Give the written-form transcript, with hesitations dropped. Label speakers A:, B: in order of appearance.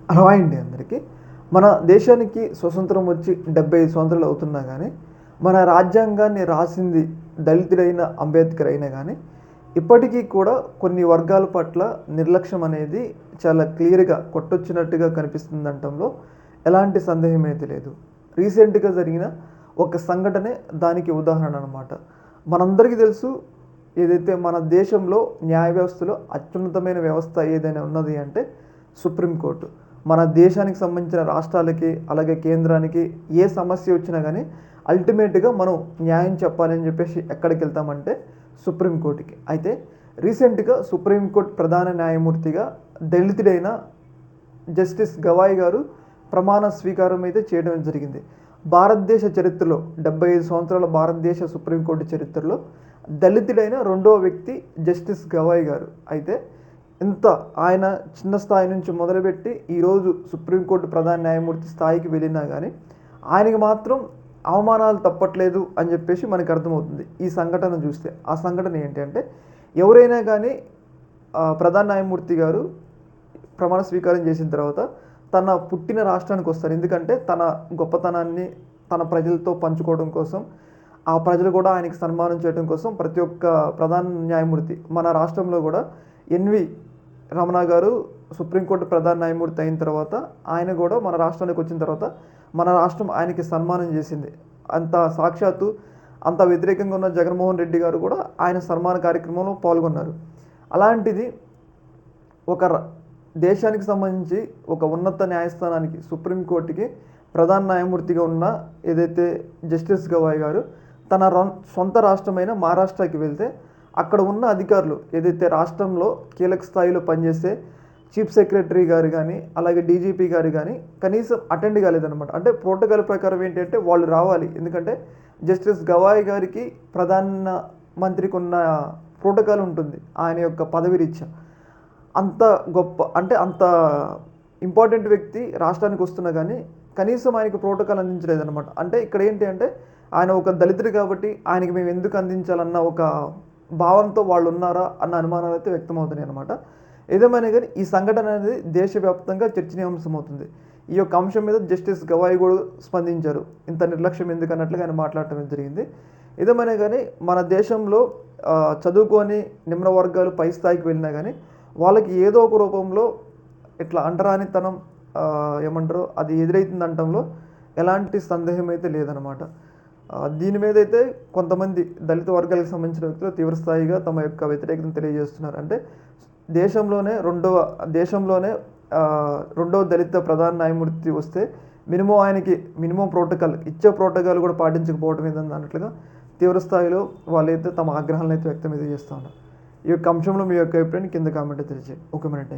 A: Hello అండి అందరికీ. మన దేశానికి స్వతంత్రం వచ్చి 75 సంవత్సరాలు అవుతున్నా కానీ, మన రాజ్యాంగాన్ని రాసింది దళితుడైన అంబేద్కర్ అయినా కానీ, ఇప్పటికీ కూడా కొన్ని వర్గాల పట్ల నిర్లక్ష్యం అనేది చాలా క్లియర్‌గా కొట్టొచ్చినట్టుగా కనిపిస్తుందనటంలో ఎలాంటి సందేహం అయితే లేదు. రీసెంట్‌గా జరిగిన ఒక సంఘటనే దానికి ఉదాహరణ అనమాట. మనందరికీ తెలుసు, ఏదైతే మన దేశంలో న్యాయ వ్యవస్థలో అత్యున్నతమైన వ్యవస్థ ఏదైనా ఉన్నది అంటే సుప్రీంకోర్టు. మన దేశానికి సంబంధించిన రాష్ట్రాలకి, అలాగే కేంద్రానికి ఏ సమస్య వచ్చినా కానీ అల్టిమేట్‌గా మనం న్యాయం చెప్పాలని చెప్పేసి ఎక్కడికెళ్తామంటే సుప్రీంకోర్టుకి. అయితే రీసెంట్‌గా సుప్రీంకోర్టు ప్రధాన న్యాయమూర్తిగా దళితుడైన జస్టిస్ గవాయ్ గారు ప్రమాణ స్వీకారం అయితే చేయడం జరిగింది. భారతదేశ చరిత్రలో 75 సంవత్సరాల భారతదేశ సుప్రీంకోర్టు చరిత్రలో దళితుడైన రెండవ వ్యక్తి జస్టిస్ గవాయ్ గారు. అయితే ఇంత ఆయన చిన్న స్థాయి నుంచి మొదలుపెట్టి ఈరోజు సుప్రీంకోర్టు ప్రధాన న్యాయమూర్తి స్థాయికి వెళ్ళినా కానీ ఆయనకి మాత్రం అవమానాలు తప్పట్లేదు అని చెప్పేసి మనకు అర్థమవుతుంది ఈ సంఘటన చూస్తే. ఆ సంఘటన ఏంటి అంటే, ఎవరైనా కానీ ప్రధాన న్యాయమూర్తి గారు ప్రమాణ స్వీకారం చేసిన తర్వాత తన పుట్టిన రాష్ట్రానికి వస్తారు. ఎందుకంటే తన గొప్పతనాన్ని తన ప్రజలతో పంచుకోవడం కోసం, ఆ ప్రజలు కూడా ఆయనకి సన్మానం చేయడం కోసం ప్రతి ఒక్క ప్రధాన న్యాయమూర్తి మన రాష్ట్రంలో కూడా ఎన్వి రమణ గారు సుప్రీంకోర్టు ప్రధాన న్యాయమూర్తి అయిన తర్వాత ఆయన కూడా మన రాష్ట్రానికి వచ్చిన తర్వాత మన రాష్ట్రం ఆయనకి సన్మానం చేసింది. అంత సాక్షాత్తు అంత వ్యతిరేకంగా ఉన్న జగన్మోహన్ రెడ్డి గారు కూడా ఆయన సన్మాన కార్యక్రమంలో పాల్గొన్నారు. అలాంటిది ఒక దేశానికి సంబంధించి ఒక ఉన్నత న్యాయస్థానానికి సుప్రీంకోర్టుకి ప్రధాన న్యాయమూర్తిగా ఉన్న ఏదైతే జస్టిస్ గవాయ్ గారు తన సొంత రాష్ట్రమైన మహారాష్ట్రకి వెళ్తే అక్కడ ఉన్న అధికారులు ఏదైతే రాష్ట్రంలో కీలక స్థాయిలో పనిచేసే చీఫ్ సెక్రటరీ గారు కానీ, అలాగే డీజీపీ గారు కానీ కనీసం అటెండ్ కాలేదన్నమాట. అంటే ప్రోటోకాల్ ప్రకారం ఏంటంటే వాళ్ళు రావాలి. ఎందుకంటే జస్టిస్ గవాయ్ గారికి ప్రధాన మంత్రికి ఉన్న ప్రోటోకాల్ ఉంటుంది ఆయన యొక్క పదవి రీత్యా. అంత గొప్ప అంటే అంత ఇంపార్టెంట్ వ్యక్తి రాష్ట్రానికి వస్తున్నా కానీ కనీసం ఆయనకు ప్రోటోకాల్ అందించలేదన్నమాట. అంటే ఇక్కడ ఏంటి అంటే ఆయన ఒక దళితుడు కాబట్టి ఆయనకి మేము ఎందుకు అందించాలన్న ఒక భావంతో వాళ్ళు ఉన్నారా అన్న అనుమానాలు అయితే వ్యక్తమవుతున్నాయి అనమాట. ఏదేమైనా కానీ ఈ సంఘటన అనేది దేశవ్యాప్తంగా చర్చనీయాంశం అవుతుంది. ఈ యొక్క అంశం మీద జస్టిస్ గవాయ్ కూడా స్పందించారు. ఇంత నిర్లక్ష్యం ఎందుకు అన్నట్లుగా ఆయన మాట్లాడటం జరిగింది. ఏదేమైనా కానీ మన దేశంలో చదువుకొని నిమ్న వర్గాలు పై స్థాయికి వెళ్ళినా కానీ వాళ్ళకి ఏదో ఒక రూపంలో ఇట్లా అంటరానితనం ఏమంటారో అది ఎదురవుతుంది అనటంలో ఎలాంటి సందేహం అయితే లేదనమాట. దీని మీద అయితే కొంతమంది దళిత వర్గాలకు సంబంధించిన వ్యక్తులు తీవ్రస్థాయిగా తమ యొక్క వ్యతిరేకతను తెలియజేస్తున్నారు. అంటే దేశంలోనే రెండవ దళిత ప్రధాన న్యాయమూర్తి వస్తే ఆయనకి మినిమం ప్రోటోకాల్ ఇచ్చే ప్రోటోకాల్ కూడా పాటించకపోవడం ఏదన్నా అన్నట్లుగా తీవ్రస్థాయిలో వాళ్ళైతే తమ ఆగ్రహాలను అయితే వ్యక్తం చేస్తూ ఉన్నారు. ఈ యొక్క అంశంలో మీ యొక్క అభిప్రాయాన్ని కింద కామెంట్ తెలియజేయండి. ఒక మినిట్.